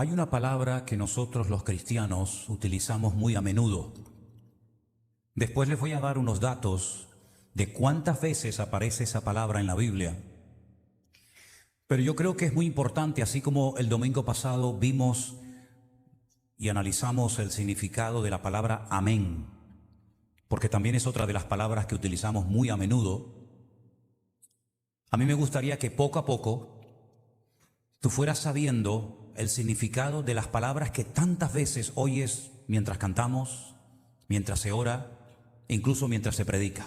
Hay una palabra que nosotros los cristianos utilizamos muy a menudo. Después les voy a dar unos datos de cuántas veces aparece esa palabra en la Biblia. Pero yo creo que es muy importante, así como el domingo pasado vimos y analizamos el significado de la palabra amén, porque también es otra de las palabras que utilizamos muy a menudo. A mí me gustaría que poco a poco tú fueras sabiendo el significado de las palabras que tantas veces oyes mientras cantamos, mientras se ora, incluso mientras se predica.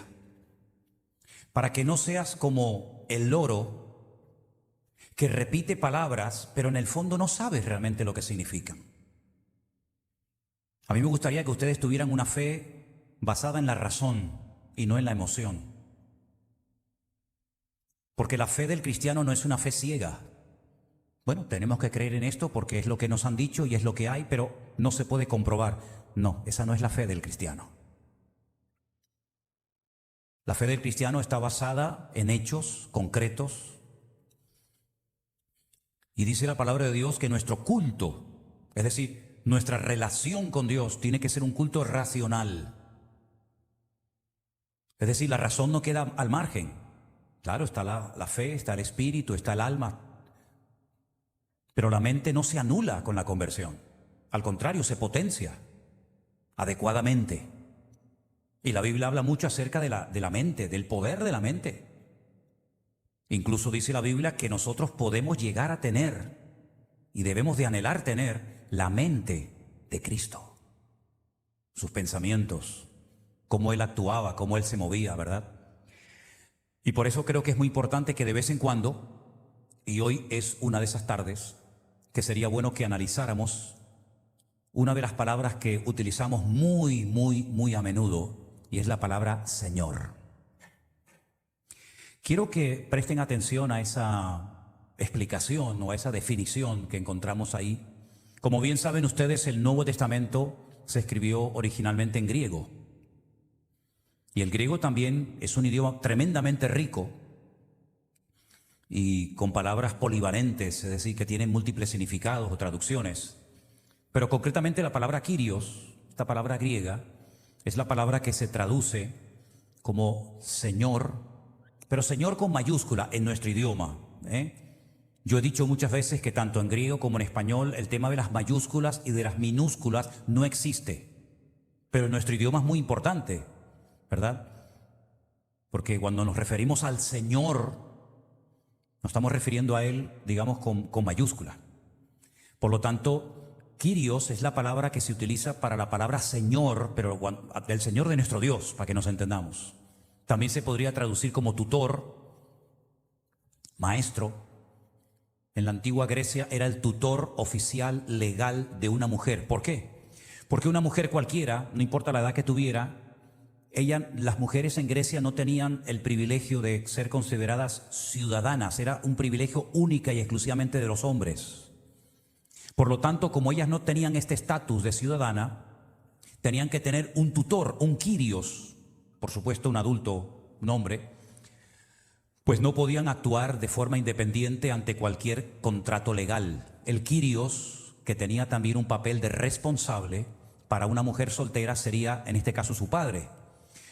Para que no seas como el loro que repite palabras, pero en el fondo no sabes realmente lo que significan. A mí me gustaría que ustedes tuvieran una fe basada en la razón y no en la emoción. Porque la fe del cristiano no es una fe ciega. Bueno, tenemos que creer en esto porque es lo que nos han dicho y es lo que hay, pero no se puede comprobar. No, esa no es la fe del cristiano. La fe del cristiano está basada en hechos concretos. Y dice la palabra de Dios que nuestro culto, es decir, nuestra relación con Dios, tiene que ser un culto racional. Es decir, la razón no queda al margen. Claro, está la fe, está el espíritu, está el alma. Pero la mente no se anula con la conversión. Al contrario, se potencia adecuadamente. Y la Biblia habla mucho acerca de la mente, del poder de la mente. Incluso dice la Biblia que nosotros podemos llegar a tener y debemos de anhelar tener la mente de Cristo. Sus pensamientos, cómo Él actuaba, cómo Él se movía, ¿verdad? Y por eso creo que es muy importante que de vez en cuando, y hoy es una de esas tardes, que sería bueno que analizáramos una de las palabras que utilizamos muy a menudo, y es la palabra Señor. Quiero que presten atención a esa explicación o a esa definición que encontramos ahí. Como bien saben ustedes, el Nuevo Testamento se escribió originalmente en griego. Y el griego también es un idioma tremendamente rico y con palabras polivalentes, es decir, que tienen múltiples significados o traducciones. Pero concretamente la palabra Kyrios, esta palabra griega, es la palabra que se traduce como Señor, pero Señor con mayúscula en nuestro idioma. Yo he dicho muchas veces que tanto en griego como en español el tema de las mayúsculas y de las minúsculas no existe. Pero en nuestro idioma es muy importante, ¿verdad? Porque cuando nos referimos al Señor, nos estamos refiriendo a Él, digamos, con mayúscula. Por lo tanto, Kyrios es la palabra que se utiliza para la palabra Señor, pero del Señor de nuestro Dios, para que nos entendamos. También se podría traducir como tutor, maestro. En la antigua Grecia era el tutor oficial legal de una mujer. ¿Por qué? Porque una mujer cualquiera, no importa la edad que tuviera, las mujeres en Grecia no tenían el privilegio de ser consideradas ciudadanas, era un privilegio única y exclusivamente de los hombres. Por lo tanto, como ellas no tenían este estatus de ciudadana, tenían que tener un tutor, un Kyrios, por supuesto un adulto, un hombre, pues no podían actuar de forma independiente ante cualquier contrato legal. El Kyrios, que tenía también un papel de responsable para una mujer soltera, sería en este caso su padre.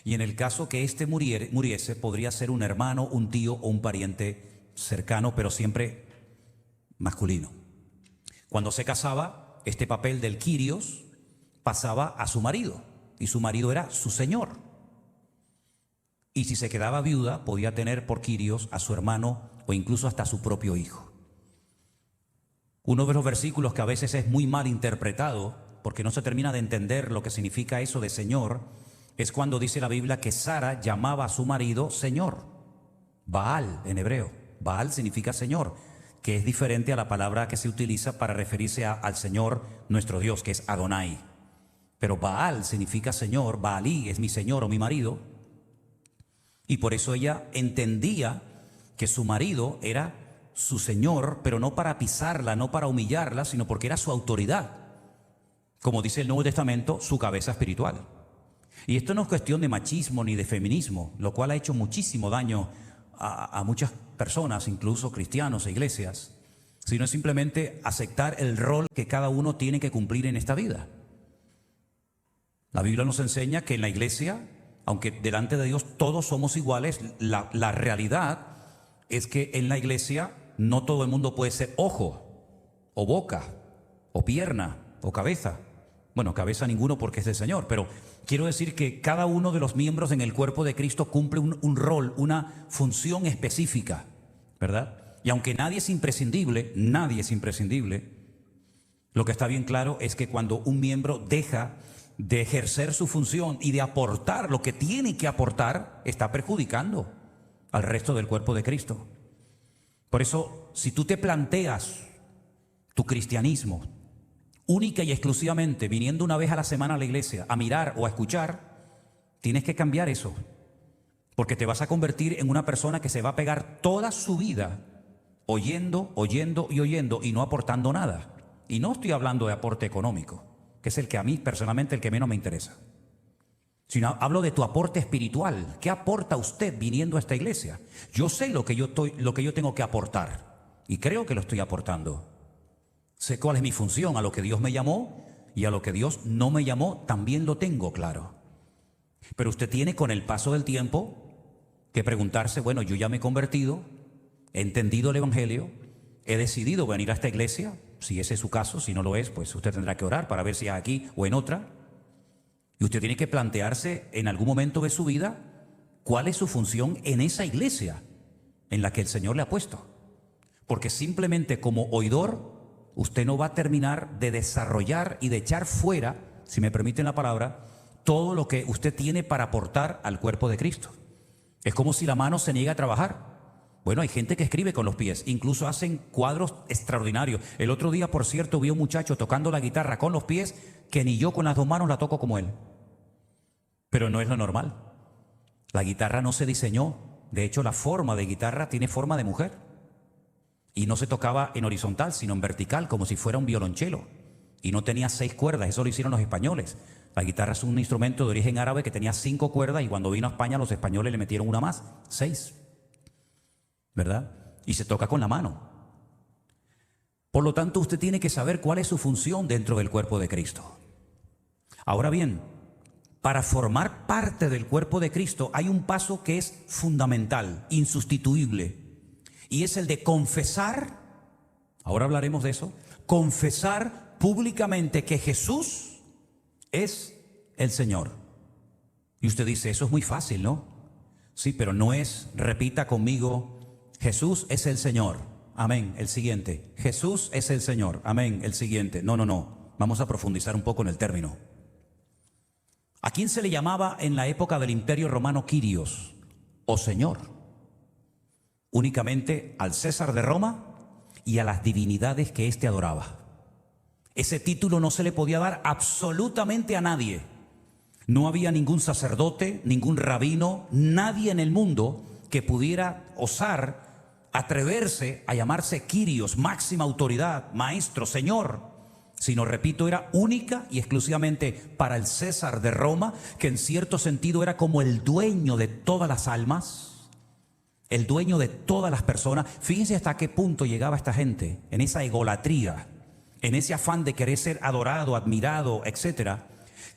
Y en el caso que éste muriese, podría ser un hermano, un tío o un pariente cercano, pero siempre masculino. Cuando se casaba, este papel del Kyrios pasaba a su marido, y su marido era su señor. Y si se quedaba viuda, podía tener por Kyrios a su hermano o incluso hasta a su propio hijo. Uno de los versículos que a veces es muy mal interpretado, porque no se termina de entender lo que significa eso de Señor, es cuando dice la Biblia que Sara llamaba a su marido Señor. Baal en hebreo. Baal significa Señor, que es diferente a la palabra que se utiliza para referirse al Señor nuestro Dios, que es Adonai. Pero Baal significa Señor, Baalí es mi Señor o mi marido. Y por eso ella entendía que su marido era su Señor, pero no para pisarla, no para humillarla, sino porque era su autoridad. Como dice el Nuevo Testamento, su cabeza espiritual. Y esto no es cuestión de machismo ni de feminismo, lo cual ha hecho muchísimo daño a muchas personas, incluso cristianos e iglesias, sino es simplemente aceptar el rol que cada uno tiene que cumplir en esta vida. La Biblia nos enseña que en la iglesia, aunque delante de Dios todos somos iguales, la realidad es que en la iglesia no todo el mundo puede ser ojo, o boca, o pierna, o cabeza. Bueno, cabeza ninguno porque es del Señor, pero quiero decir que cada uno de los miembros en el cuerpo de Cristo cumple un rol, una función específica, ¿verdad? Y aunque nadie es imprescindible, lo que está bien claro es que cuando un miembro deja de ejercer su función y de aportar lo que tiene que aportar, está perjudicando al resto del cuerpo de Cristo. Por eso, si tú te planteas tu cristianismo única y exclusivamente viniendo una vez a la semana a la iglesia a mirar o a escuchar, tienes que cambiar eso, porque te vas a convertir en una persona que se va a pegar toda su vida oyendo y no aportando nada. Y no estoy hablando de aporte económico, que es el que a mí personalmente el que menos me interesa, sino hablo de tu aporte espiritual. ¿Qué aporta usted viniendo a esta iglesia? Yo sé lo que yo tengo que aportar y creo que lo estoy aportando. Sé cuál es mi función, a lo que Dios me llamó y a lo que Dios no me llamó también lo tengo claro. Pero usted tiene con el paso del tiempo que preguntarse, bueno, yo ya me he convertido, he entendido el Evangelio, he decidido venir a esta iglesia, si ese es su caso. Si no lo es, pues usted tendrá que orar para ver si es aquí o en otra. Y usted tiene que plantearse en algún momento de su vida cuál es su función en esa iglesia en la que el Señor le ha puesto. Porque simplemente como oidor, usted no va a terminar de desarrollar y de echar fuera, si me permiten la palabra, todo lo que usted tiene para aportar al cuerpo de Cristo. Es como si la mano se niega a trabajar. Bueno, hay gente que escribe con los pies, incluso hacen cuadros extraordinarios. El otro día, por cierto, vi a un muchacho tocando la guitarra con los pies que ni yo con las dos manos la toco como él. Pero no es lo normal. La guitarra no se diseñó. De hecho, la forma de guitarra tiene forma de mujer. Y no se tocaba en horizontal, sino en vertical, como si fuera un violonchelo. Y no tenía 6 cuerdas, eso lo hicieron los españoles. La guitarra es un instrumento de origen árabe que tenía 5 cuerdas y cuando vino a España los españoles le metieron una más, 6. ¿Verdad? Y se toca con la mano. Por lo tanto, usted tiene que saber cuál es su función dentro del cuerpo de Cristo. Ahora bien, para formar parte del cuerpo de Cristo hay un paso que es fundamental, insustituible, y es el de confesar, ahora hablaremos de eso, confesar públicamente que Jesús es el Señor. Y usted dice, eso es muy fácil, ¿no? Sí, pero no es, repita conmigo, Jesús es el Señor. Amén. El siguiente. Jesús es el Señor. Amén. El siguiente. No. Vamos a profundizar un poco en el término. ¿A quién se le llamaba en la época del Imperio Romano Kyrios o Señor? Únicamente al César de Roma y a las divinidades que éste adoraba. Ese título no se le podía dar absolutamente a nadie. No había ningún sacerdote, ningún rabino, nadie en el mundo que pudiera osar atreverse a llamarse Kyrios, máxima autoridad, maestro, señor, sino, repito, era única y exclusivamente para el César de Roma, que en cierto sentido era como el dueño de todas las almas, el dueño de todas las personas. Fíjense hasta qué punto llegaba esta gente en esa egolatría, en ese afán de querer ser adorado, admirado, etcétera,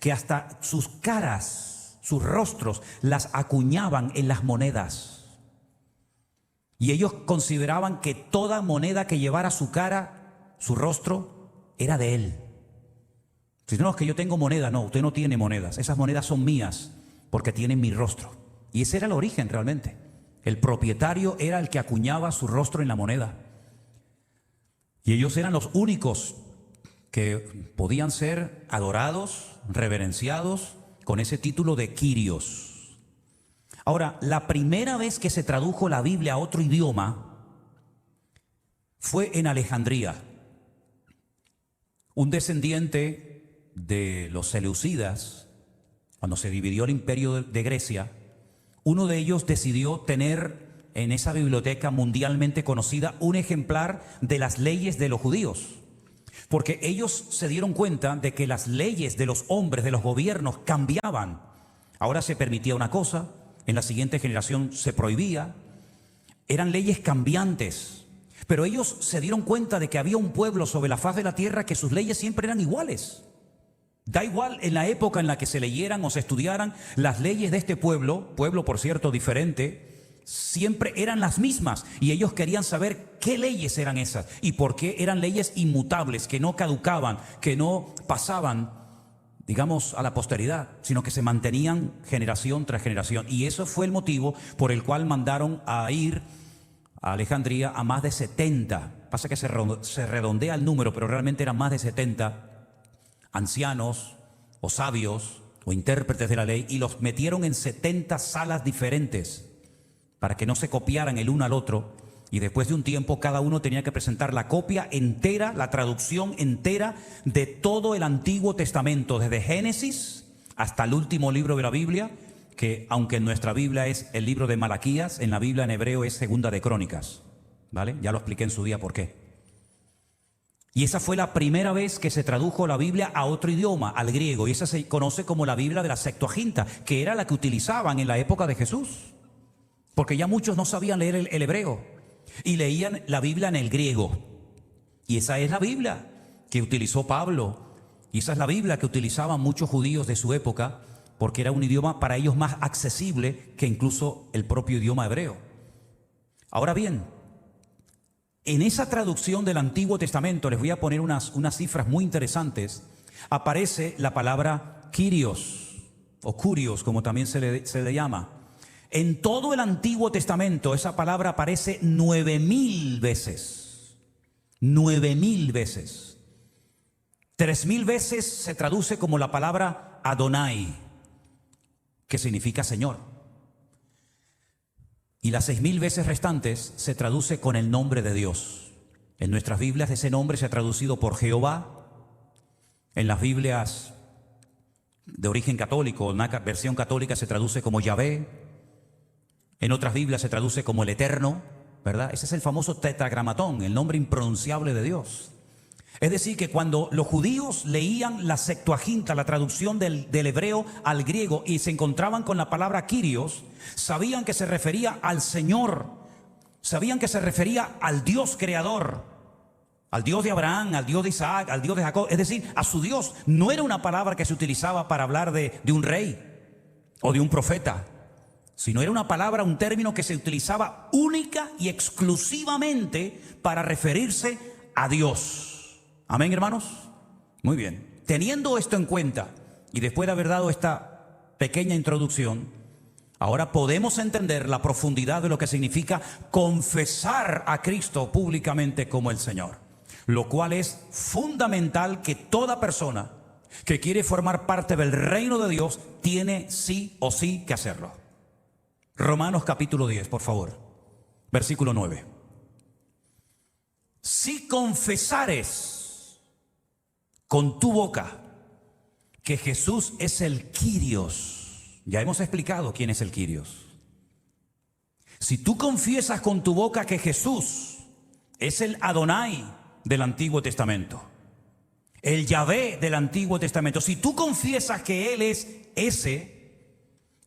que hasta sus caras, sus rostros, las acuñaban en las monedas. Y ellos consideraban que toda moneda que llevara su cara, su rostro, era de él. Si no, es que yo tengo moneda. No, usted no tiene monedas. Esas monedas son mías porque tienen mi rostro. Y ese era el origen realmente. El propietario era el que acuñaba su rostro en la moneda. Y ellos eran los únicos que podían ser adorados, reverenciados con ese título de Kyrios. Ahora, la primera vez que se tradujo la Biblia a otro idioma fue en Alejandría. Un descendiente de los seleucidas, cuando se dividió el imperio de Grecia, uno de ellos decidió tener en esa biblioteca mundialmente conocida un ejemplar de las leyes de los judíos. Porque ellos se dieron cuenta de que las leyes de los hombres, de los gobiernos, cambiaban. Ahora se permitía una cosa, en la siguiente generación se prohibía. Eran leyes cambiantes. pero ellos se dieron cuenta de que había un pueblo sobre la faz de la tierra que sus leyes siempre eran iguales. Da igual en la época en la que se leyeran o se estudiaran, las leyes de este pueblo por cierto diferente, siempre eran las mismas, y ellos querían saber qué leyes eran esas y por qué eran leyes inmutables, que no caducaban, que no pasaban, digamos, a la posteridad, sino que se mantenían generación tras generación. Y eso fue el motivo por el cual mandaron a ir a Alejandría a más de 70. Pasa que se redondea el número, pero realmente eran más de 70 ancianos o sabios o intérpretes de la ley, y los metieron en 70 salas diferentes para que no se copiaran el uno al otro. Y después de un tiempo cada uno tenía que presentar la copia entera, la traducción entera de todo el Antiguo Testamento, desde Génesis hasta el último libro de la Biblia, que aunque en nuestra Biblia es el libro de Malaquías, en la Biblia en hebreo es Segunda de Crónicas, ¿vale? Ya lo expliqué en su día por qué. Y esa fue la primera vez que se tradujo la Biblia a otro idioma, al griego, y esa se conoce como la Biblia de la Septuaginta, que era la que utilizaban en la época de Jesús, porque ya muchos no sabían leer el hebreo y leían la Biblia en el griego. Y esa es la Biblia que utilizó Pablo, y esa es la Biblia que utilizaban muchos judíos de su época, porque era un idioma para ellos más accesible que incluso el propio idioma hebreo. Ahora bien, en esa traducción del Antiguo Testamento, les voy a poner unas cifras muy interesantes, aparece la palabra Kyrios, o Kurios, como también se le llama. En todo el Antiguo Testamento esa palabra aparece 9,000 veces. 9,000 veces. 3,000 veces se traduce como la palabra Adonai, que significa Señor. Y las 6,000 veces restantes se traduce con el nombre de Dios. En nuestras Biblias ese nombre se ha traducido por Jehová. En las Biblias de origen católico, una versión católica, se traduce como Yahvé. En otras Biblias se traduce como el Eterno, ¿verdad? Ese es el famoso tetragramatón, el nombre impronunciable de Dios. Es decir, que cuando los judíos leían la Septuaginta, la traducción del hebreo al griego, y se encontraban con la palabra Kyrios, sabían que se refería al Señor, sabían que se refería al Dios creador, al Dios de Abraham, al Dios de Isaac, al Dios de Jacob, es decir, a su Dios. No era una palabra que se utilizaba para hablar de un rey o de un profeta, sino era una palabra, un término que se utilizaba única y exclusivamente para referirse a Dios. Amén, hermanos. Muy bien. Teniendo esto en cuenta, y después de haber dado esta pequeña introducción, ahora podemos entender la profundidad de lo que significa confesar a Cristo públicamente como el Señor, lo cual es fundamental que toda persona que quiere formar parte del reino de Dios tiene sí o sí que hacerlo. Romanos capítulo 10, por favor, versículo 9. Si confesares con tu boca que Jesús es el Kyrios. Ya hemos explicado quién es el Kyrios. Si tú confiesas con tu boca que Jesús es el Adonai del Antiguo Testamento, el Yahvé del Antiguo Testamento, si tú confiesas que Él es ese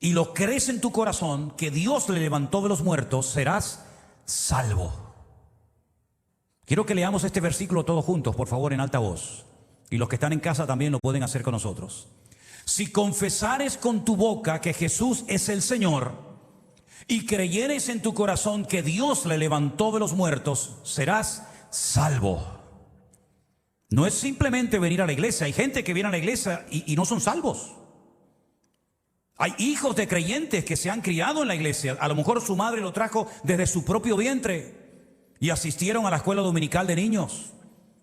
y lo crees en tu corazón, que Dios le levantó de los muertos, serás salvo. Quiero que leamos este versículo todos juntos, por favor, en alta voz. Y los que están en casa también lo pueden hacer con nosotros. Si confesares con tu boca que Jesús es el Señor y creyeres en tu corazón que Dios le levantó de los muertos, serás salvo. No es simplemente venir a la iglesia. Hay gente que viene a la iglesia y no son salvos. Hay hijos de creyentes que se han criado en la iglesia. A lo mejor su madre lo trajo desde su propio vientre y asistieron a la escuela dominical de niños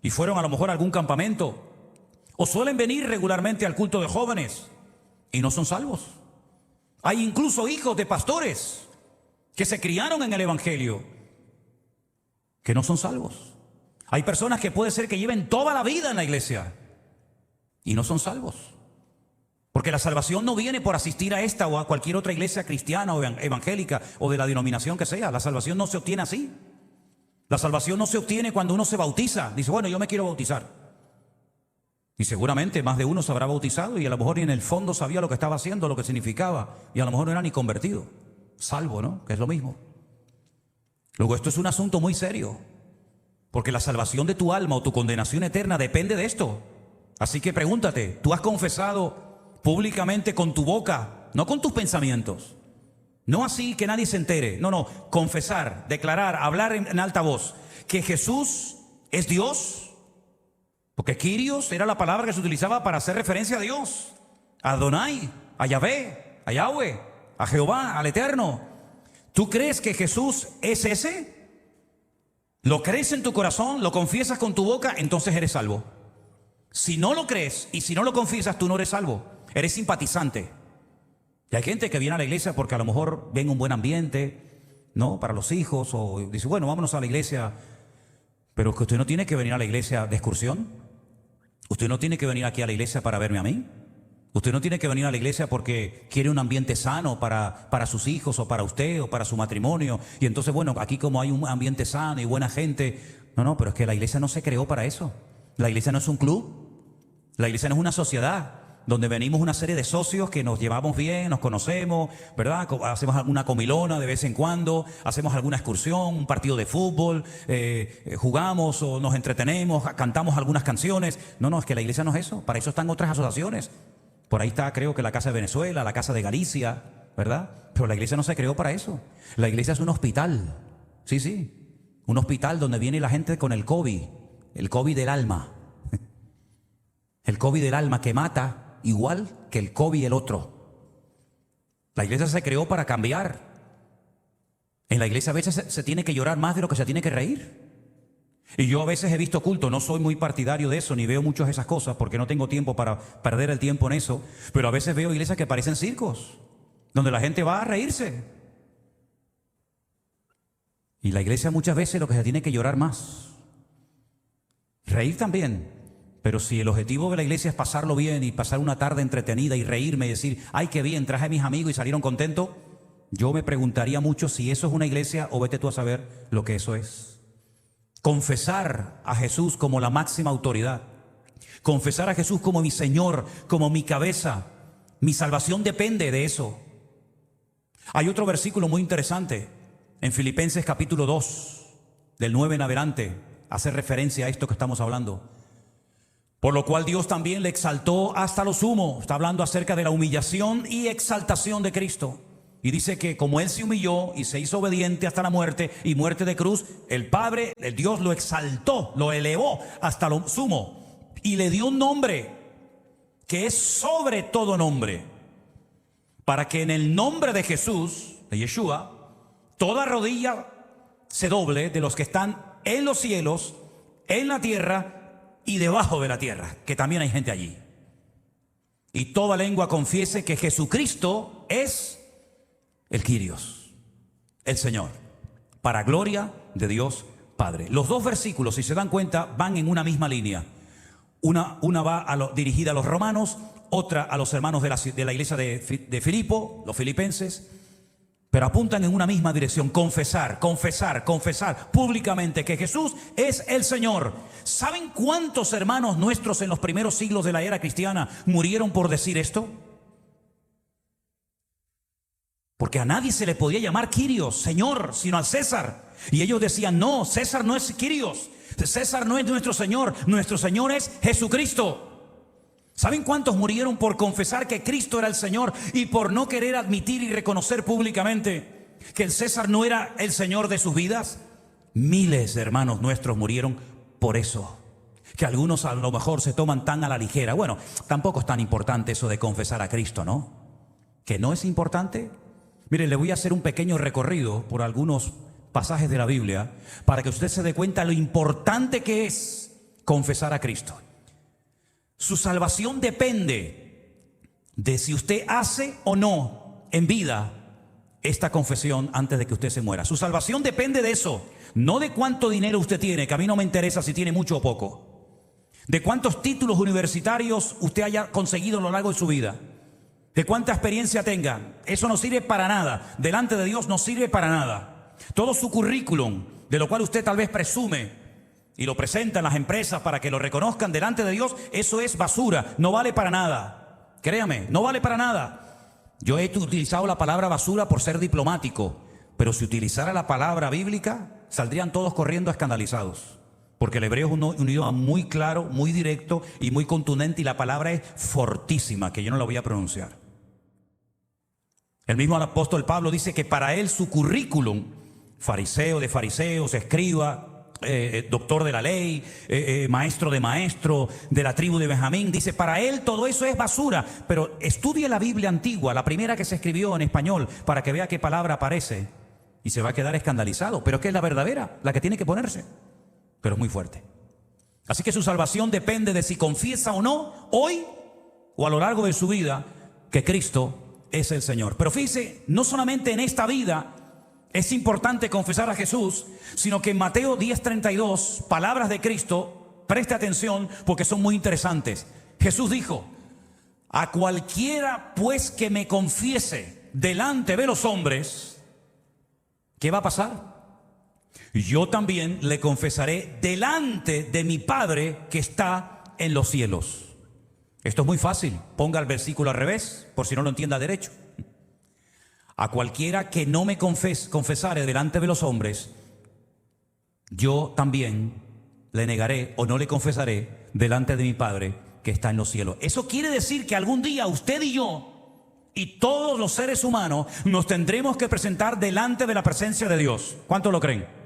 y fueron a lo mejor a algún campamento. O suelen venir regularmente al culto de jóvenes y no son salvos. Hay incluso hijos de pastores que se criaron en el evangelio que no son salvos. Hay personas que puede ser que lleven toda la vida en la iglesia y no son salvos. Porque la salvación no viene por asistir a esta o a cualquier otra iglesia cristiana o evangélica o de la denominación que sea. La salvación no se obtiene así. La salvación no se obtiene cuando uno se bautiza. Dice, bueno, yo me quiero bautizar. Y seguramente más de uno se habrá bautizado y a lo mejor ni en el fondo sabía lo que estaba haciendo, lo que significaba. Y a lo mejor no era ni convertido. Salvo, ¿no? Que es lo mismo. Luego esto es un asunto muy serio. Porque la salvación de tu alma o tu condenación eterna depende de esto. Así que pregúntate, ¿tú has confesado públicamente con tu boca, no con tus pensamientos? No así que nadie se entere. No, confesar, declarar, hablar en alta voz que Jesús es Dios. Porque Kyrios era la palabra que se utilizaba para hacer referencia a Dios, a Adonai, a Yahvé, a Yahweh, a Jehová, al Eterno. ¿Tú crees que Jesús es ese? ¿Lo crees en tu corazón? ¿Lo confiesas con tu boca? Entonces eres salvo. Si no lo crees y si no lo confiesas, tú no eres salvo. Eres simpatizante. Y hay gente que viene a la iglesia porque a lo mejor ven un buen ambiente, ¿no? Para los hijos, o dice, bueno, vámonos a la iglesia. Pero que usted no tiene que venir a la iglesia de excursión. Usted no tiene que venir aquí a la iglesia para verme a mí. Usted no tiene que venir a la iglesia porque quiere un ambiente sano para sus hijos o para usted o para su matrimonio. Y entonces, bueno, aquí como hay un ambiente sano y buena gente. No, pero es que la iglesia no se creó para eso. La iglesia no es un club. La iglesia no es una sociedad donde venimos una serie de socios que nos llevamos bien, nos conocemos, ¿verdad? Hacemos alguna comilona de vez en cuando, hacemos alguna excursión, un partido de fútbol, jugamos o nos entretenemos, cantamos algunas canciones. No, es que la iglesia no es eso. Para eso están otras asociaciones. Por ahí está, creo que la Casa de Venezuela, la Casa de Galicia, ¿verdad? Pero la iglesia no se creó para eso. La iglesia es un hospital. Sí. Un hospital donde viene la gente con el COVID del alma. El COVID del alma que mata igual que el COVID el otro. La iglesia se creó para cambiar. En la iglesia a veces se tiene que llorar más de lo que se tiene que reír. Y yo a veces he visto culto, no soy muy partidario de eso, ni veo muchas de esas cosas porque no tengo tiempo para perder el tiempo en eso. Pero a veces veo iglesias que parecen circos, donde la gente va a reírse. Y la iglesia muchas veces lo que se tiene que llorar más. Reír también. Pero si el objetivo de la iglesia es pasarlo bien y pasar una tarde entretenida y reírme y decir, ay, qué bien, traje a mis amigos y salieron contentos, yo me preguntaría mucho si eso es una iglesia o vete tú a saber lo que eso es. Confesar a Jesús como la máxima autoridad. Confesar a Jesús como mi Señor, como mi cabeza. Mi salvación depende de eso. Hay otro versículo muy interesante en Filipenses capítulo 2, del 9 en adelante, hace referencia a esto que estamos hablando. Por lo cual Dios también le exaltó hasta lo sumo. Está hablando acerca de la humillación y exaltación de Cristo. Y dice que como Él se humilló y se hizo obediente hasta la muerte y muerte de cruz, el Padre, el Dios lo exaltó, lo elevó hasta lo sumo. Y le dio un nombre que es sobre todo nombre. Para que en el nombre de Jesús, de Yeshua, toda rodilla se doble de los que están en los cielos, en la tierra y debajo de la tierra, que también hay gente allí. Y toda lengua confiese que Jesucristo es el Kyrios, el Señor, para gloria de Dios Padre. Los dos versículos, si se dan cuenta, van en una misma línea. Una va dirigida a los romanos, otra a los hermanos de la iglesia de Filipo, los filipenses, pero apuntan en una misma dirección: confesar públicamente que Jesús es el Señor. ¿Saben cuántos hermanos nuestros en los primeros siglos de la era cristiana murieron por decir esto? Porque a nadie se le podía llamar Kyrios, Señor, sino al César. Y ellos decían, no, César no es Kyrios, César no es nuestro Señor es Jesucristo. ¿Saben cuántos murieron por confesar que Cristo era el Señor y por no querer admitir y reconocer públicamente que el César no era el Señor de sus vidas? Miles de hermanos nuestros murieron por eso, que algunos a lo mejor se toman tan a la ligera. Bueno, tampoco es tan importante eso de confesar a Cristo, ¿no? ¿Que no es importante? Mire, le voy a hacer un pequeño recorrido por algunos pasajes de la Biblia para que usted se dé cuenta lo importante que es confesar a Cristo. Su salvación depende de si usted hace o no en vida esta confesión antes de que usted se muera. Su salvación depende de eso, no de cuánto dinero usted tiene, que a mí no me interesa si tiene mucho o poco, de cuántos títulos universitarios usted haya conseguido a lo largo de su vida, de cuánta experiencia tenga. Eso no sirve para nada, delante de Dios no sirve para nada. Todo su currículum, de lo cual usted tal vez presume y lo presenta en las empresas para que lo reconozcan delante de Dios, eso es basura, no vale para nada. Créame, no vale para nada. Yo he utilizado la palabra basura por ser diplomático, pero si utilizara la palabra bíblica, saldrían todos corriendo escandalizados. porque el hebreo es un idioma muy claro, muy directo y muy contundente, y la palabra es fortísima, que yo no la voy a pronunciar. El mismo apóstol Pablo dice que para él su currículum, fariseo de fariseos, escriba, doctor de la ley, maestro de maestro, de la tribu de Benjamín, dice, para él todo eso es basura. Pero estudie la Biblia antigua, la primera que se escribió en español, para que vea qué palabra aparece, y se va a quedar escandalizado. Pero es que es la verdadera, la que tiene que ponerse. Pero es muy fuerte. Así que su salvación depende de si confiesa o no, hoy o a lo largo de su vida, que Cristo es el Señor. Pero fíjese, no solamente en esta vida es importante confesar a Jesús, sino que en Mateo 10:32, palabras de Cristo, preste atención porque son muy interesantes. Jesús dijo, a cualquiera pues que me confiese delante de los hombres, ¿qué va a pasar? Yo también le confesaré delante de mi Padre que está en los cielos. Esto es muy fácil. Ponga el versículo al revés, por si no lo entienda derecho. A cualquiera que no me confesare delante de los hombres, yo también le negaré o no le confesaré delante de mi Padre que está en los cielos. Eso quiere decir que algún día usted y yo y todos los seres humanos nos tendremos que presentar delante de la presencia de Dios. ¿Cuántos lo creen?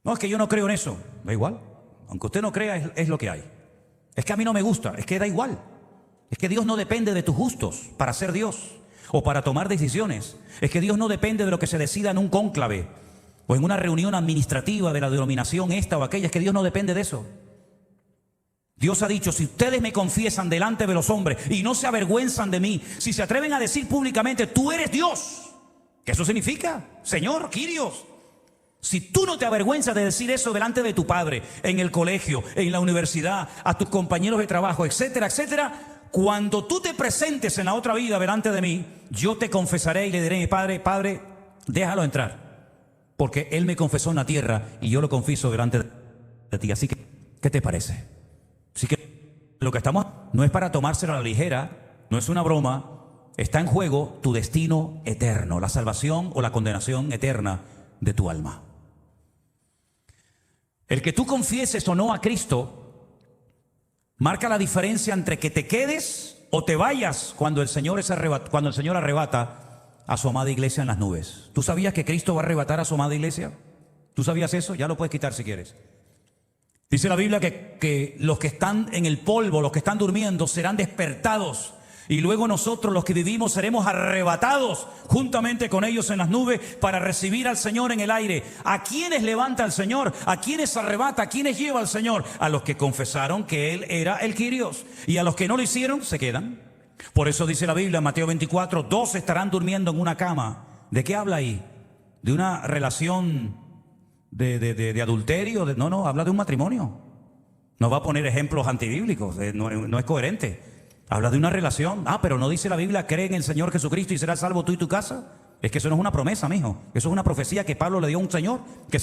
No, es que yo no creo en eso. Da igual. Aunque usted no crea, es lo que hay. Es que a mí no me gusta. Es que da igual. Es que Dios no depende de tus gustos para ser Dios o para tomar decisiones. Es que Dios no depende de lo que se decida en un cónclave o en una reunión administrativa de la denominación esta o aquella. Es que Dios no depende de eso. Dios ha dicho, si ustedes me confiesan delante de los hombres y no se avergüenzan de mí, si se atreven a decir públicamente, tú eres Dios. ¿Qué eso significa? Señor, Kyrios. Si tú no te avergüenzas de decir eso delante de tu padre, en el colegio, en la universidad, a tus compañeros de trabajo, etcétera, etcétera, cuando tú te presentes en la otra vida delante de mí, yo te confesaré y le diré a mi padre, Padre, déjalo entrar, porque él me confesó en la tierra y yo lo confieso delante de ti. Así que, ¿qué te parece? Así que lo que estamos no es para tomárselo a la ligera, no es una broma, está en juego tu destino eterno, la salvación o la condenación eterna de tu alma. El que tú confieses o no a Cristo marca la diferencia entre que te quedes o te vayas cuando el Señor arrebata a su amada iglesia en las nubes. ¿Tú sabías que Cristo va a arrebatar a su amada iglesia? ¿Tú sabías eso? Ya lo puedes quitar si quieres. Dice la Biblia que los que están en el polvo, los que están durmiendo, serán despertados. Y luego nosotros, los que vivimos, seremos arrebatados juntamente con ellos en las nubes para recibir al Señor en el aire. ¿A quiénes levanta el Señor? ¿A quiénes arrebata? ¿A quiénes lleva al Señor? A los que confesaron que Él era el Kyrios. Y a los que no lo hicieron, se quedan. Por eso dice la Biblia en Mateo 24, 2 estarán durmiendo en una cama. ¿De qué habla ahí? ¿De una relación de adulterio? No, habla de un matrimonio. No va a poner ejemplos antibíblicos, no es coherente. Habla de una relación. Pero no dice la Biblia, cree en el Señor Jesucristo y serás salvo tú y tu casa. Es que eso no es una promesa, mijo. Eso es una profecía que Pablo le dio a un señor que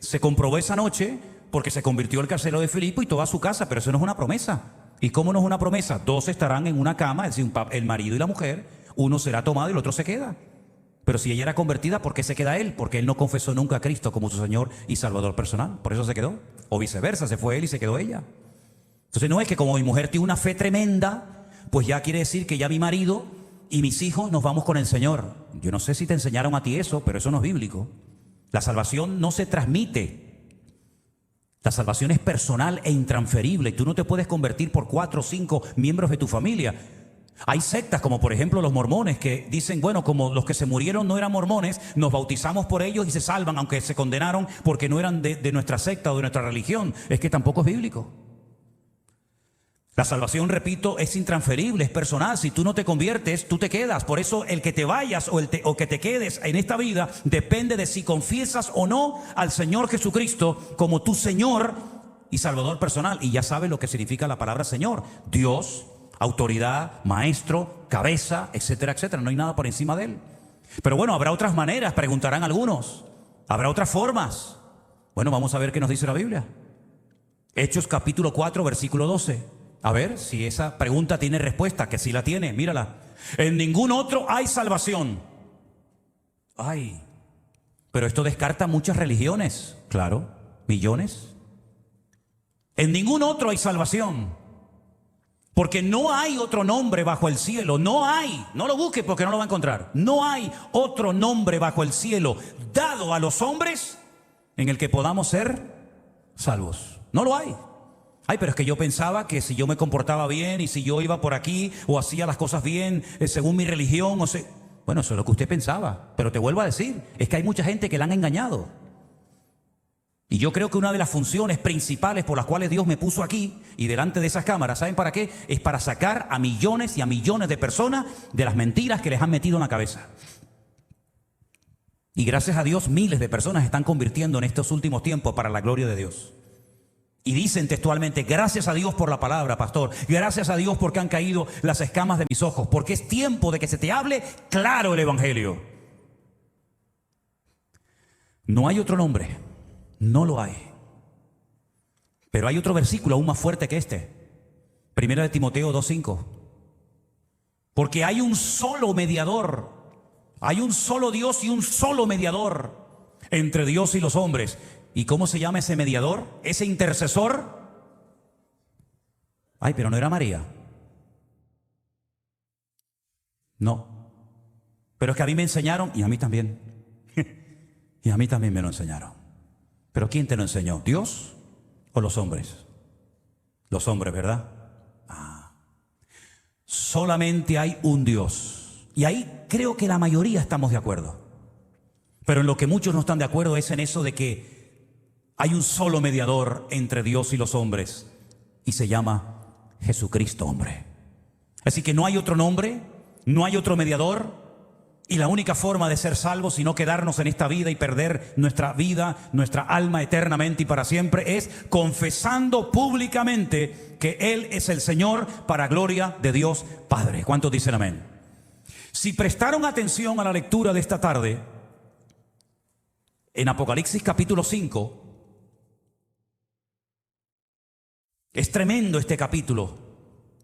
se comprobó esa noche porque se convirtió el carcelero de Filipo y toda su casa. Pero eso no es una promesa. ¿Y cómo no es una promesa? 2 estarán en una cama, es decir, el marido y la mujer. Uno será tomado y el otro se queda. Pero si ella era convertida, ¿por qué se queda él? Porque él no confesó nunca a Cristo como su Señor y Salvador personal. Por eso se quedó. O viceversa, se fue él y se quedó ella. Entonces no es que como mi mujer tiene una fe tremenda, pues ya quiere decir que ya mi marido y mis hijos nos vamos con el Señor. Yo no sé si te enseñaron a ti eso, pero eso no es bíblico. La salvación no se transmite. La salvación es personal e intransferible. Tú no te puedes convertir por 4 o 5 miembros de tu familia. Hay sectas como por ejemplo los mormones que dicen, bueno, como los que se murieron no eran mormones, nos bautizamos por ellos y se salvan, aunque se condenaron porque no eran de nuestra secta o de nuestra religión. Es que tampoco es bíblico. La salvación, repito, es intransferible, es personal. Si tú no te conviertes, tú te quedas. Por eso el que te vayas o que te quedes en esta vida depende de si confiesas o no al Señor Jesucristo como tu Señor y Salvador personal. Y ya sabes lo que significa la palabra Señor. Dios, autoridad, maestro, cabeza, etcétera, etcétera. No hay nada por encima de Él. Pero bueno, habrá otras maneras, preguntarán algunos. Habrá otras formas. Bueno, vamos a ver qué nos dice la Biblia. Hechos capítulo 4, versículo 12. A ver si esa pregunta tiene respuesta, que sí la tiene, mírala. En ningún otro hay salvación. Pero esto descarta muchas religiones, claro, millones. En ningún otro hay salvación, porque no hay otro nombre bajo el cielo, no hay, no lo busque porque no lo va a encontrar. No hay otro nombre bajo el cielo dado a los hombres en el que podamos ser salvos. No lo hay. Ay, pero es que yo pensaba que si yo me comportaba bien y si yo iba por aquí o hacía las cosas bien según mi religión, bueno, eso es lo que usted pensaba. Pero te vuelvo a decir, es que hay mucha gente que la han engañado. Y yo creo que una de las funciones principales por las cuales Dios me puso aquí y delante de esas cámaras, ¿saben para qué? Es para sacar a millones y a millones de personas de las mentiras que les han metido en la cabeza. Y gracias a Dios, miles de personas se están convirtiendo en estos últimos tiempos para la gloria de Dios. Y dicen textualmente: gracias a Dios por la palabra, pastor. Gracias a Dios porque han caído las escamas de mis ojos. Porque es tiempo de que se te hable claro el evangelio. No hay otro nombre. No lo hay. Pero hay otro versículo aún más fuerte que este. Primera de Timoteo 2:5. Porque hay un solo mediador. Hay un solo Dios y un solo mediador entre Dios y los hombres. ¿Y cómo se llama ese mediador? Ese intercesor. Ay, pero no era María. No. Pero es que a mí me enseñaron, y a mí también. Y a mí también me lo enseñaron. ¿Pero quién te lo enseñó? ¿Dios o los hombres? Los hombres, ¿verdad? Solamente hay un Dios. Y ahí creo que la mayoría estamos de acuerdo. Pero en lo que muchos no están de acuerdo es en eso de que hay un solo mediador entre Dios y los hombres. Y se llama Jesucristo, hombre. Así que no hay otro nombre, no hay otro mediador. Y la única forma de ser salvos y no quedarnos en esta vida y perder nuestra vida, nuestra alma eternamente y para siempre, es confesando públicamente que Él es el Señor para gloria de Dios Padre. ¿Cuántos dicen amén? Si prestaron atención a la lectura de esta tarde, en Apocalipsis capítulo 5, es tremendo este capítulo.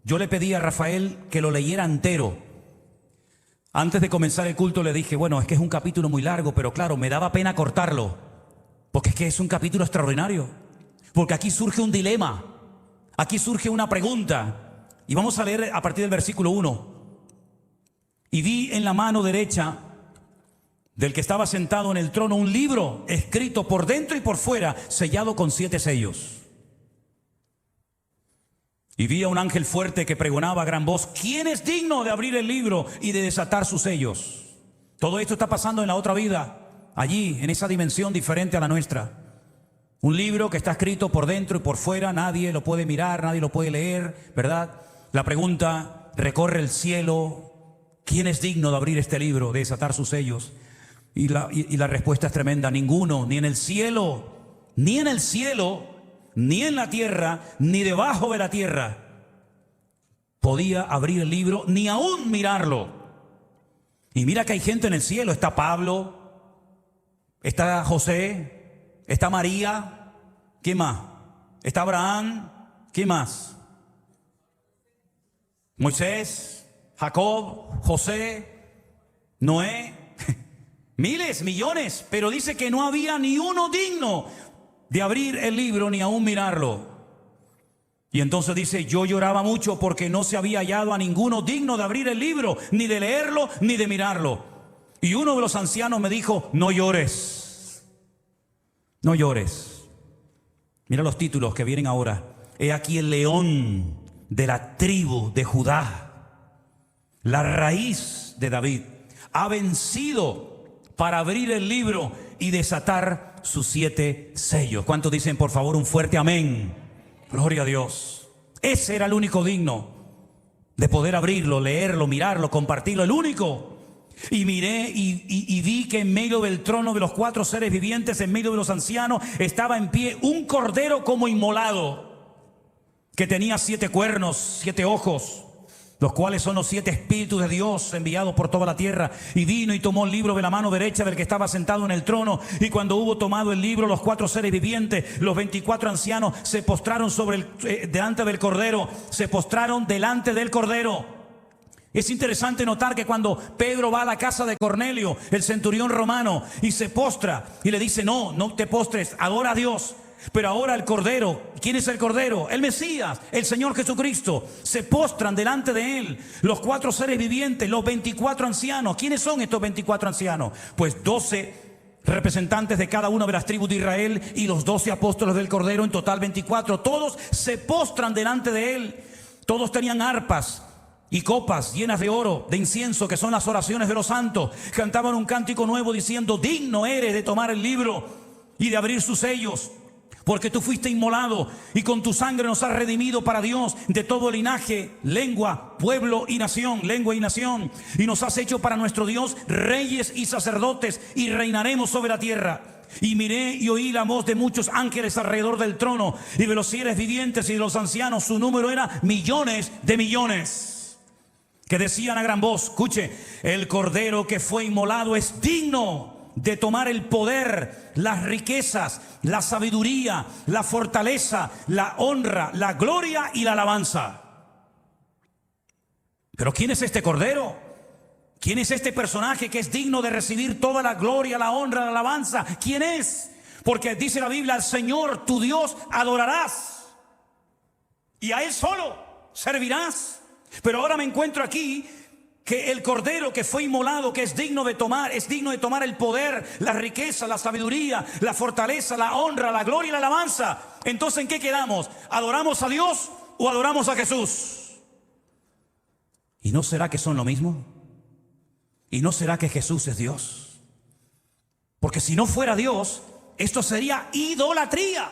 Yo le pedí a Rafael que lo leyera entero. Antes de comenzar el culto le dije, bueno, es que es un capítulo muy largo, pero claro, me daba pena cortarlo, porque es que es un capítulo extraordinario, porque aquí surge un dilema, aquí surge una pregunta, y vamos a leer a partir del versículo 1. Y vi en la mano derecha del que estaba sentado en el trono un libro escrito por dentro y por fuera, sellado con 7 sellos. Y vi a un ángel fuerte que pregonaba a gran voz: ¿quién es digno de abrir el libro y de desatar sus sellos? Todo esto está pasando en la otra vida, allí, en esa dimensión diferente a la nuestra. Un libro que está escrito por dentro y por fuera, nadie lo puede mirar, nadie lo puede leer, ¿verdad? La pregunta recorre el cielo: ¿quién es digno de abrir este libro, de desatar sus sellos? Y la respuesta es tremenda: ninguno, ni en el cielo, ni en el cielo, ni en la tierra, ni debajo de la tierra, podía abrir el libro, ni aún mirarlo. Y mira que hay gente en el cielo. Está Pablo, está José, está María. ¿Quién más? Está Abraham. ¿Quién más? Moisés, Jacob, José, Noé. Miles, millones. Pero dice que no había ni uno digno de abrir el libro ni aún mirarlo. Y entonces dice: yo lloraba mucho porque no se había hallado a ninguno digno de abrir el libro, ni de leerlo, ni de mirarlo. Y uno de los ancianos me dijo: no llores, no llores. Mira los títulos que vienen ahora. He aquí el león de la tribu de Judá, la raíz de David, ha vencido para abrir el libro y desatar sus 7 sellos. ¿Cuántos dicen por favor un fuerte amén? Gloria a Dios. Ese era el único digno de poder abrirlo, leerlo, mirarlo, compartirlo, el único. Y miré y vi que en medio del trono de los 4 seres vivientes, en medio de los ancianos, estaba en pie un cordero como inmolado, que tenía 7 cuernos, 7 ojos, los cuales son los 7 espíritus de Dios enviados por toda la tierra. Y vino y tomó el libro de la mano derecha del que estaba sentado en el trono. Y cuando hubo tomado el libro, los 4 seres vivientes, los 24 ancianos, se postraron delante del cordero. Se postraron delante del cordero. Es interesante notar que cuando Pedro va a la casa de Cornelio, el centurión romano, y se postra y le dice, no, no te postres, adora a Dios. Pero ahora el Cordero, ¿quién es el Cordero? El Mesías, el Señor Jesucristo. Se postran delante de Él los 4 seres vivientes, los 24 ancianos. ¿Quiénes son estos 24 ancianos? Pues 12 representantes de cada una de las tribus de Israel y los 12 apóstoles del Cordero, en total 24. Todos se postran delante de Él. Todos tenían arpas y copas llenas de oro, de incienso, que son las oraciones de los santos. Cantaban un cántico nuevo diciendo, digno eres de tomar el libro y de abrir sus sellos, porque tú fuiste inmolado y con tu sangre nos has redimido para Dios de todo linaje, lengua, pueblo y nación, y nos has hecho para nuestro Dios reyes y sacerdotes, y reinaremos sobre la tierra. Y miré y oí la voz de muchos ángeles alrededor del trono y de los seres vivientes y de los ancianos. Su número era millones de millones, que decían a gran voz, escuche, el Cordero que fue inmolado es digno de tomar el poder, las riquezas, la sabiduría, la fortaleza, la honra, la gloria y la alabanza. Pero ¿quién es este Cordero? ¿Quién es este personaje que es digno de recibir toda la gloria, la honra, la alabanza? ¿Quién es? Porque dice la Biblia, al Señor tu Dios adorarás y a Él solo servirás. Pero ahora me encuentro aquí que el Cordero que fue inmolado, que es digno de tomar el poder, la riqueza, la sabiduría, la fortaleza, la honra, la gloria y la alabanza. Entonces, ¿en qué quedamos? ¿Adoramos a Dios o adoramos a Jesús? ¿Y no será que son lo mismo? ¿Y no será que Jesús es Dios? Porque si no fuera Dios, esto sería idolatría.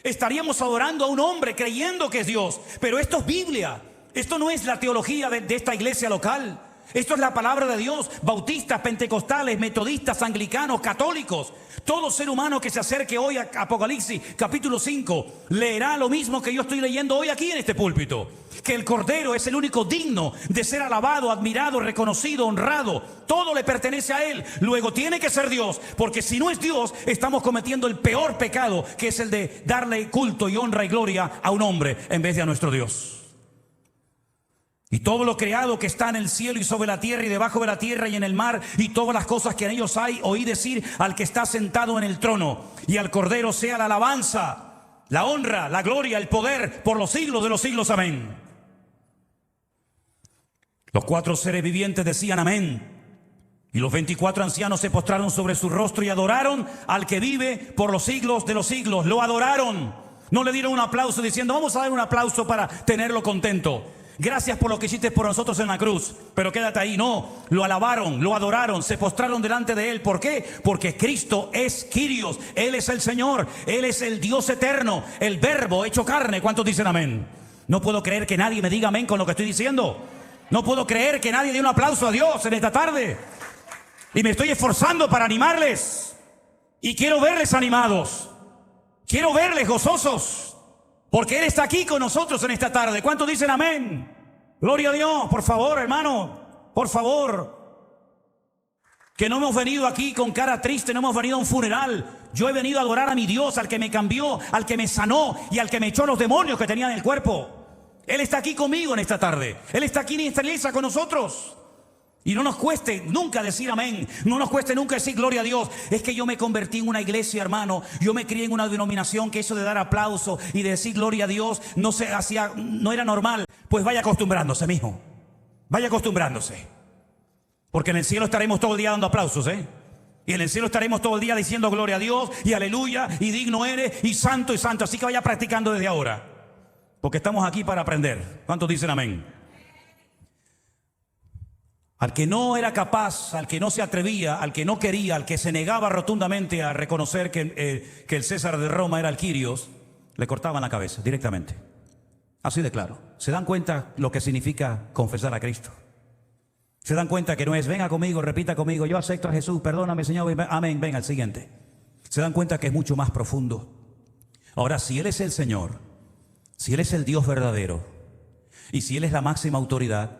Estaríamos adorando a un hombre creyendo que es Dios. Pero esto es Biblia. Esto no es la teología de esta iglesia local. Esto es la palabra de Dios. Bautistas, pentecostales, metodistas, anglicanos, católicos. Todo ser humano que se acerque hoy a Apocalipsis capítulo 5 leerá lo mismo que yo estoy leyendo hoy aquí en este púlpito. Que el Cordero es el único digno de ser alabado, admirado, reconocido, honrado. Todo le pertenece a Él. Luego tiene que ser Dios, porque si no es Dios, estamos cometiendo el peor pecado, que es el de darle culto y honra y gloria a un hombre en vez de a nuestro Dios. Y todo lo creado que está en el cielo y sobre la tierra y debajo de la tierra y en el mar y todas las cosas que en ellos hay, oí decir al que está sentado en el trono y al Cordero sea la alabanza, la honra, la gloria, el poder por los siglos de los siglos. Amén. Los 4 seres vivientes decían amén. Y los 24 ancianos se postraron sobre su rostro y adoraron al que vive por los siglos de los siglos. Lo adoraron. No le dieron un aplauso diciendo, vamos a dar un aplauso para tenerlo contento. Gracias por lo que hiciste por nosotros en la cruz, pero quédate ahí. No, lo alabaron, lo adoraron, se postraron delante de Él. ¿Por qué? Porque Cristo es Kyrios, Él es el Señor, Él es el Dios eterno, el Verbo hecho carne. ¿Cuántos dicen amén? No puedo creer que nadie me diga amén con lo que estoy diciendo. No puedo creer que nadie dé un aplauso a Dios en esta tarde. Y me estoy esforzando para animarles. Y quiero verles animados. Quiero verles gozosos. Porque Él está aquí con nosotros en esta tarde. ¿Cuántos dicen amén? Gloria a Dios. Por favor, hermano, por favor. Que no hemos venido aquí con cara triste, no hemos venido a un funeral. Yo he venido a adorar a mi Dios, al que me cambió, al que me sanó y al que me echó los demonios que tenía en el cuerpo. Él está aquí conmigo en esta tarde. Él está aquí en esta iglesia con nosotros. Y no nos cueste nunca decir amén. No nos cueste nunca decir gloria a Dios. Es que yo me convertí en una iglesia, hermano. Yo me crié en una denominación que eso de dar aplauso y de decir gloria a Dios no se hacía, no era normal. Pues vaya acostumbrándose, mijo. Vaya acostumbrándose. Porque en el cielo estaremos todo el día dando aplausos, Y en el cielo estaremos todo el día diciendo gloria a Dios y aleluya y digno eres y santo y santo. Así que vaya practicando desde ahora. Porque estamos aquí para aprender. ¿Cuántos dicen amén? Al que no era capaz, al que no se atrevía, al que no quería, al que se negaba rotundamente a reconocer que el César de Roma era el Kyrios, le cortaban la cabeza directamente. Así de claro. ¿Se dan cuenta lo que significa confesar a Cristo? ¿Se dan cuenta que no es, venga conmigo, repita conmigo, yo acepto a Jesús, perdóname Señor, amén, venga al siguiente? ¿Se dan cuenta que es mucho más profundo? Ahora, si Él es el Señor, si Él es el Dios verdadero, y si Él es la máxima autoridad,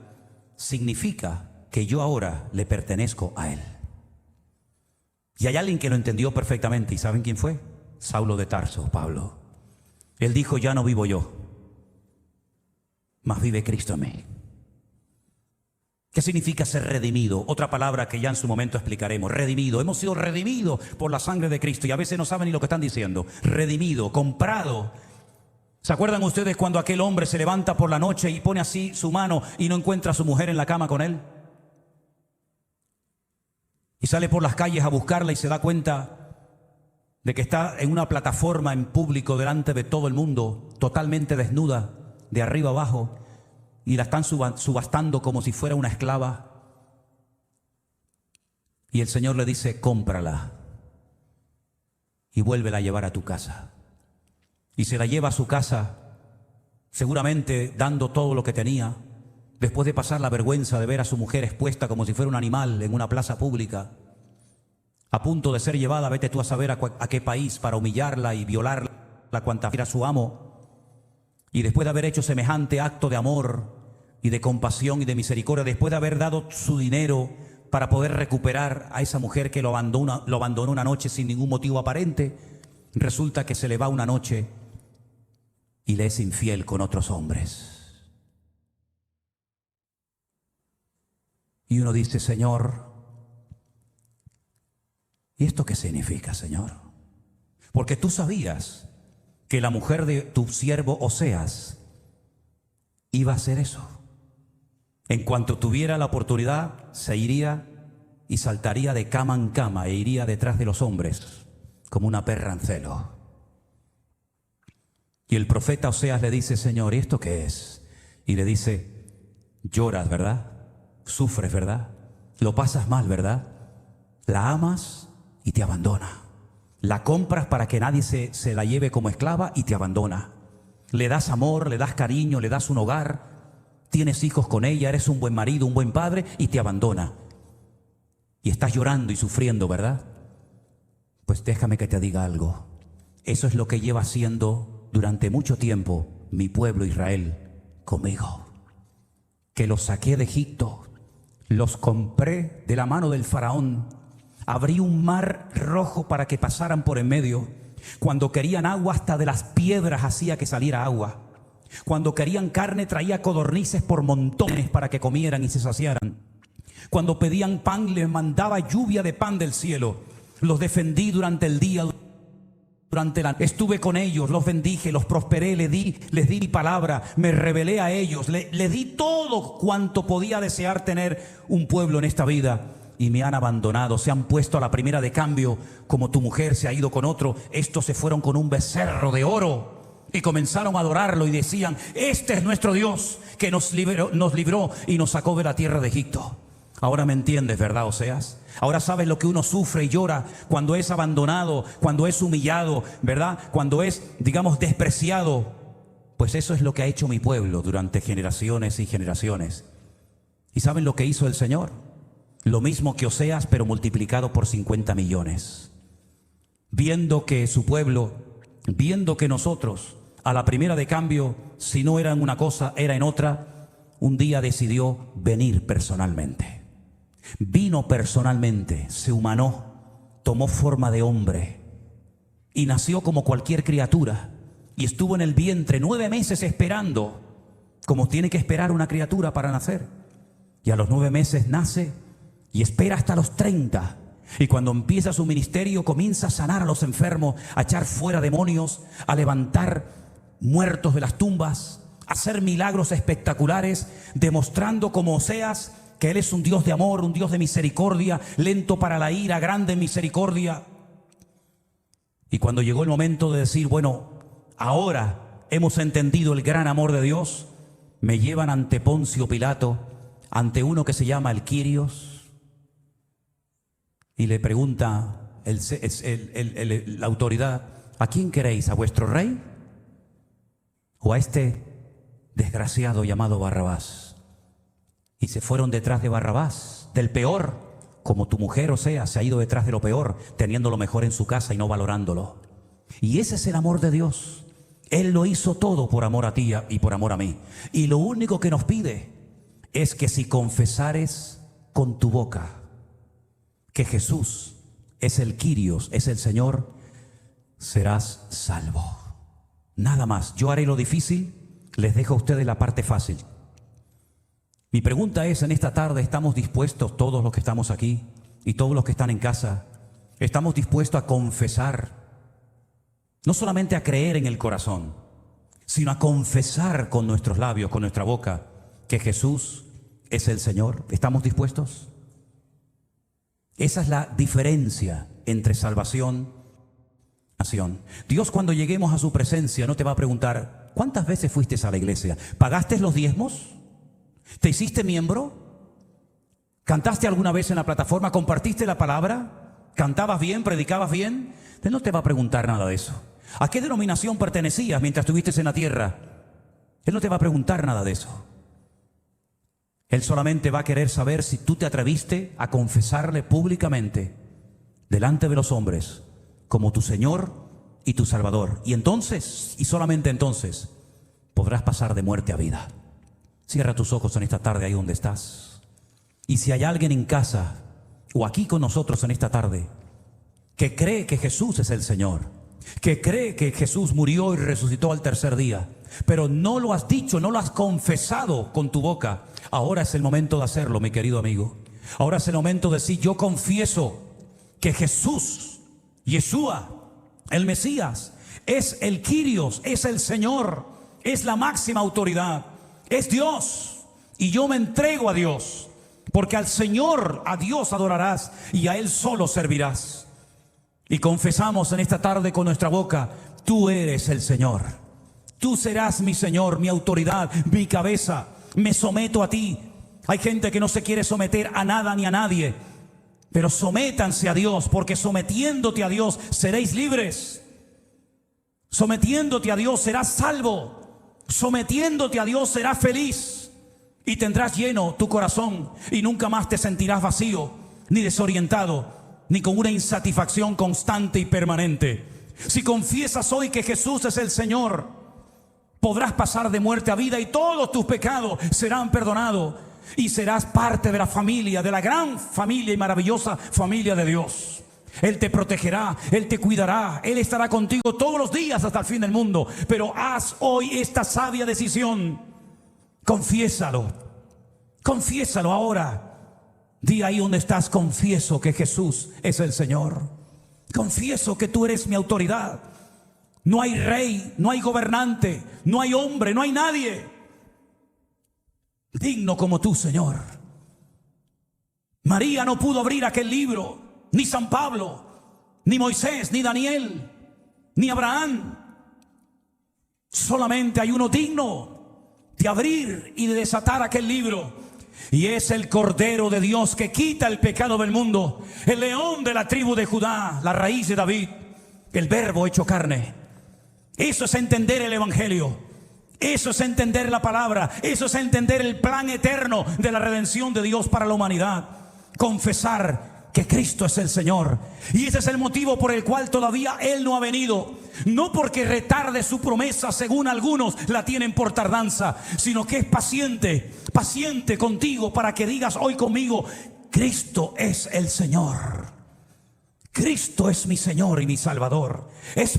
significa que yo ahora le pertenezco a Él. Y hay alguien que lo entendió perfectamente. ¿Y saben quién fue? Saulo de Tarso, Pablo. Él dijo, ya no vivo yo, mas vive Cristo en mí. ¿Qué significa ser redimido? Otra palabra que ya en su momento explicaremos. Redimido. Hemos sido redimidos por la sangre de Cristo y a veces no saben ni lo que están diciendo. Redimido, comprado. ¿Se acuerdan ustedes cuando aquel hombre se levanta por la noche y pone así su mano y no encuentra a su mujer en la cama con él? Y sale por las calles a buscarla y se da cuenta de que está en una plataforma en público delante de todo el mundo, totalmente desnuda, de arriba abajo, y la están subastando como si fuera una esclava. Y el Señor le dice: cómprala y vuélvela a llevar a tu casa. Y se la lleva a su casa, seguramente dando todo lo que tenía, después de pasar la vergüenza de ver a su mujer expuesta como si fuera un animal en una plaza pública, a punto de ser llevada, vete tú a saber a qué país, para humillarla y violarla cuanta fuera su amo. Y después de haber hecho semejante acto de amor y de compasión y de misericordia, después de haber dado su dinero para poder recuperar a esa mujer que lo abandonó una noche sin ningún motivo aparente, resulta que se le va una noche y le es infiel con otros hombres. Y uno dice: Señor, ¿y esto qué significa, Señor? Porque tú sabías que la mujer de tu siervo Oseas iba a hacer eso. En cuanto tuviera la oportunidad, se iría y saltaría de cama en cama e iría detrás de los hombres como una perra en celo. Y el profeta Oseas le dice: Señor, ¿y esto qué es? Y le dice: lloras, ¿verdad? Sufres, ¿verdad? Lo pasas mal, ¿verdad? La amas y te abandona. La compras para que nadie se la lleve como esclava y te abandona. Le das amor, le das cariño, le das un hogar, tienes hijos con ella, eres un buen marido, un buen padre, y te abandona. Y estás llorando y sufriendo, ¿verdad? Pues déjame que te diga algo. Eso es lo que lleva haciendo durante mucho tiempo mi pueblo Israel conmigo. Que los saqué de Egipto, los compré de la mano del faraón, abrí un mar rojo para que pasaran por en medio. Cuando querían agua, hasta de las piedras hacía que saliera agua. Cuando querían carne, traía codornices por montones para que comieran y se saciaran. Cuando pedían pan, les mandaba lluvia de pan del cielo. Los defendí durante el día, estuve con ellos, los bendije, los prosperé, les di mi palabra, me revelé a ellos, les di todo cuanto podía desear tener un pueblo en esta vida. Y me han abandonado, se han puesto a la primera de cambio, como tu mujer se ha ido con otro. Estos se fueron con un becerro de oro y comenzaron a adorarlo y decían: este es nuestro Dios que nos libró y nos sacó de la tierra de Egipto. Ahora me entiendes, ¿verdad, Oseas? Ahora sabes lo que uno sufre y llora cuando es abandonado, cuando es humillado, ¿verdad? Cuando es, digamos, despreciado. Pues eso es lo que ha hecho mi pueblo durante generaciones y generaciones. ¿Y saben lo que hizo el Señor? Lo mismo que Oseas, pero multiplicado por 50 millones. Viendo que su pueblo, viendo que nosotros, a la primera de cambio, si no era en una cosa, era en otra, un día decidió venir personalmente. Vino personalmente, se humanó, tomó forma de hombre y nació como cualquier criatura. Y estuvo en el vientre 9 meses esperando, como tiene que esperar una criatura para nacer. Y a los 9 meses nace y espera hasta los 30. Y cuando empieza su ministerio, comienza a sanar a los enfermos, a echar fuera demonios, a levantar muertos de las tumbas, a hacer milagros espectaculares, demostrando como Oseas que Él es un Dios de amor, un Dios de misericordia, lento para la ira, grande en misericordia. Y cuando llegó el momento de decir: bueno, ahora hemos entendido el gran amor de Dios, me llevan ante Poncio Pilato, ante uno que se llama el Quirios, y le pregunta la autoridad: ¿a quién queréis? ¿A vuestro rey? ¿O a este desgraciado llamado Barrabás? Y se fueron detrás de Barrabás, del peor, como tu mujer, o sea, se ha ido detrás de lo peor, teniendo lo mejor en su casa y no valorándolo. Y ese es el amor de Dios. Él lo hizo todo por amor a ti y por amor a mí. Y lo único que nos pide es que si confesares con tu boca que Jesús es el Quirios, es el Señor, serás salvo. Nada más. Yo haré lo difícil, les dejo a ustedes la parte fácil. Mi pregunta es, en esta tarde, ¿estamos dispuestos todos los que estamos aquí y todos los que están en casa? ¿Estamos dispuestos a confesar? No solamente a creer en el corazón, sino a confesar con nuestros labios, con nuestra boca, que Jesús es el Señor. ¿Estamos dispuestos? Esa es la diferencia entre salvación y nación. Dios, cuando lleguemos a su presencia, no te va a preguntar: ¿cuántas veces fuiste a la iglesia? ¿Pagaste los diezmos? ¿Te hiciste miembro? ¿Cantaste alguna vez en la plataforma? ¿Compartiste la palabra? ¿Cantabas bien? ¿Predicabas bien? Él no te va a preguntar nada de eso. ¿A qué denominación pertenecías mientras estuviste en la tierra? Él no te va a preguntar nada de eso. Él solamente va a querer saber si tú te atreviste a confesarle públicamente delante de los hombres como tu Señor y tu Salvador. Y entonces, y solamente entonces, podrás pasar de muerte a vida. Cierra tus ojos en esta tarde ahí donde estás. Y si hay alguien en casa o aquí con nosotros en esta tarde que cree que Jesús es el Señor, que cree que Jesús murió y resucitó al tercer día, pero no lo has dicho, no lo has confesado con tu boca, ahora es el momento de hacerlo, mi querido amigo. Ahora es el momento de decir: yo confieso que Jesús, Yeshua, el Mesías, es el Kyrios, es el Señor, es la máxima autoridad, es Dios, y yo me entrego a Dios, porque al Señor, a Dios adorarás y a Él solo servirás. Y confesamos en esta tarde con nuestra boca: tú eres el Señor, tú serás mi Señor, mi autoridad, mi cabeza, me someto a ti. Hay gente que no se quiere someter a nada ni a nadie, pero sométanse a Dios, porque sometiéndote a Dios seréis libres. Sometiéndote a Dios serás salvo. Sometiéndote a Dios serás feliz y tendrás lleno tu corazón y nunca más te sentirás vacío, ni desorientado, ni con una insatisfacción constante y permanente. Si confiesas hoy que Jesús es el Señor, podrás pasar de muerte a vida y todos tus pecados serán perdonados y serás parte de la familia, de la gran familia y maravillosa familia de Dios. Él te protegerá, Él te cuidará, Él estará contigo todos los días hasta el fin del mundo. Pero haz hoy esta sabia decisión. Confiésalo, confiésalo ahora. Di ahí donde estás: confieso que Jesús es el Señor. Confieso que tú eres mi autoridad. No hay rey, no hay gobernante, no hay hombre, no hay nadie digno como tú, Señor. María no pudo abrir aquel libro, ni San Pablo, ni Moisés, ni Daniel, ni Abraham. Solamente hay uno digno de abrir y de desatar aquel libro, y es el Cordero de Dios que quita el pecado del mundo, el león de la tribu de Judá, la raíz de David, el Verbo hecho carne. Eso es entender el Evangelio. Eso es entender la palabra. Eso es entender el plan eterno de la redención de Dios para la humanidad. Confesar que Cristo es el Señor. Y ese es el motivo por el cual todavía Él no ha venido. No porque retarde su promesa, según algunos la tienen por tardanza, sino que es paciente, paciente contigo, para que digas hoy conmigo: Cristo es el Señor. Cristo es mi Señor y mi Salvador. Es